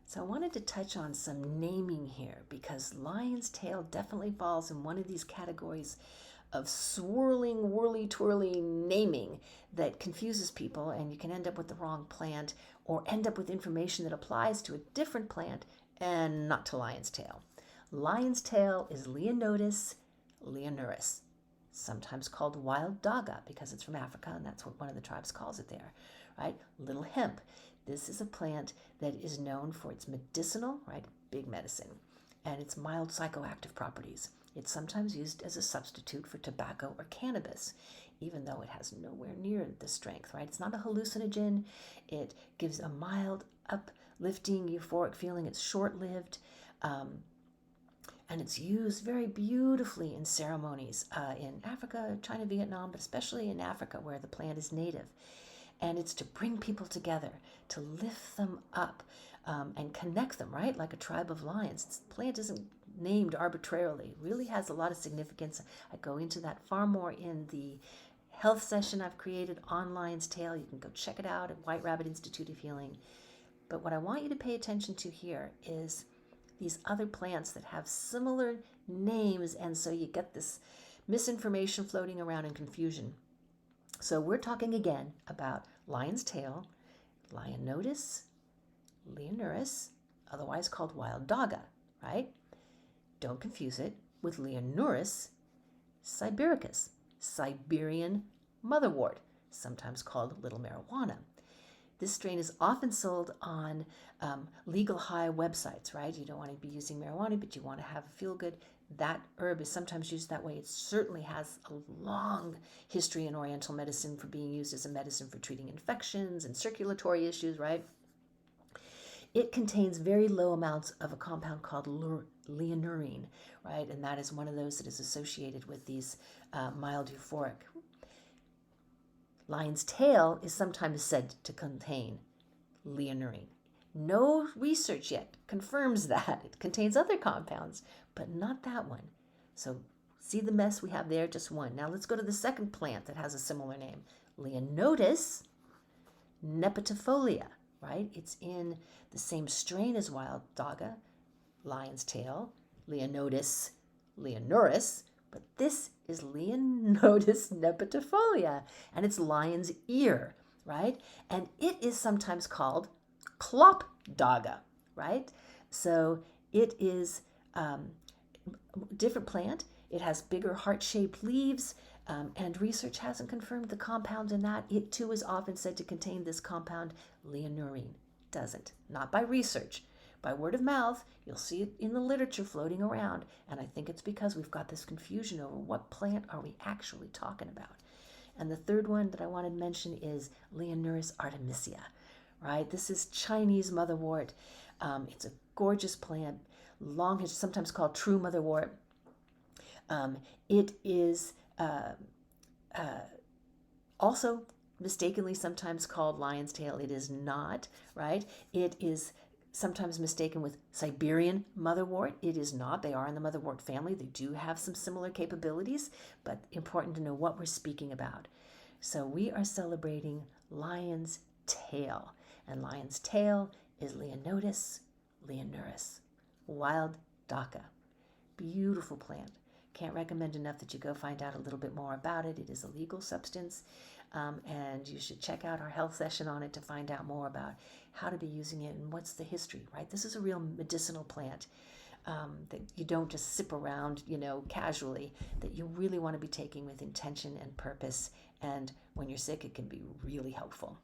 So I wanted to touch on some naming here because lion's tail definitely falls in one of these categories of swirling, whirly-twirly naming that confuses people, and you can end up with the wrong plant or end up with information that applies to a different plant and not to lion's tail. Lion's tail is Leonotis leonuris, sometimes called wild daga because it's from Africa, and that's what one of the tribes calls it there, right? Little hemp. This is a plant that is known for its medicinal, right, big medicine, and its mild psychoactive properties. It's sometimes used as a substitute for tobacco or cannabis, even though it has nowhere near the strength, right? It's not a hallucinogen. It gives a mild, uplifting, euphoric feeling. It's short-lived, and it's used very beautifully in ceremonies in Africa, China, Vietnam, but especially in Africa where the plant is native. And it's to bring people together, to lift them up and connect them, right? Like a tribe of lions. This plant isn't named arbitrarily. It really has a lot of significance. I go into that far more in the health session I've created on Lion's Tail. You can go check it out at White Rabbit Institute of Healing. But what I want you to pay attention to here is these other plants that have similar names, and so you get this misinformation floating around and confusion. So we're talking again about lion's tail, Leonotis leonuris, otherwise called wild daga, right? Don't confuse it with Leonuris sibiricus, Siberian motherwort, sometimes called little marijuana. This strain is often sold on legal high websites, right? You don't want to be using marijuana, but you want to have a feel good. That herb is sometimes used that way. It certainly has a long history in Oriental medicine for being used as a medicine for treating infections and circulatory issues, right? It contains very low amounts of a compound called leonurine, right? And that is one of those that is associated with these mild euphoric. Lion's tail is sometimes said to contain leonurine. No research yet confirms that. It contains other compounds, but not that one. So see the mess we have there, just one. Now let's go to the second plant that has a similar name, Leonotis nepetifolia, right? It's in the same strain as wild daga, lion's tail, Leonotis leonuris, but this is Leonotis nepetifolia, and it's lion's ear, right? And it is sometimes called clop daga, right? So it is a different plant. It has bigger heart-shaped leaves, and research hasn't confirmed the compound in that. It too is often said to contain this compound, leonurine. Doesn't. Not by research. By word of mouth, you'll see it in the literature floating around, and I think it's because we've got this confusion over what plant are we actually talking about. And the third one that I wanted to mention is Leonuris artemisia, right? This is Chinese motherwort. It's a gorgeous plant, long history, sometimes called true motherwort. It is also mistakenly sometimes called lion's tail. It is not, right? It is sometimes mistaken with Siberian motherwort. It is not. They are in the motherwort family. They do have some similar capabilities, but important to know what we're speaking about. So we are celebrating lion's tail, and lion's tail is Leonotis leonuris, wild daga. Beautiful plant. Can't recommend enough that you go find out a little bit more about it. It is a legal substance, and you should check out our health session on it to find out more about how to be using it and what's the history, right? This is a real medicinal plant that you don't just sip around, casually, that you really want to be taking with intention and purpose. And when you're sick, it can be really helpful.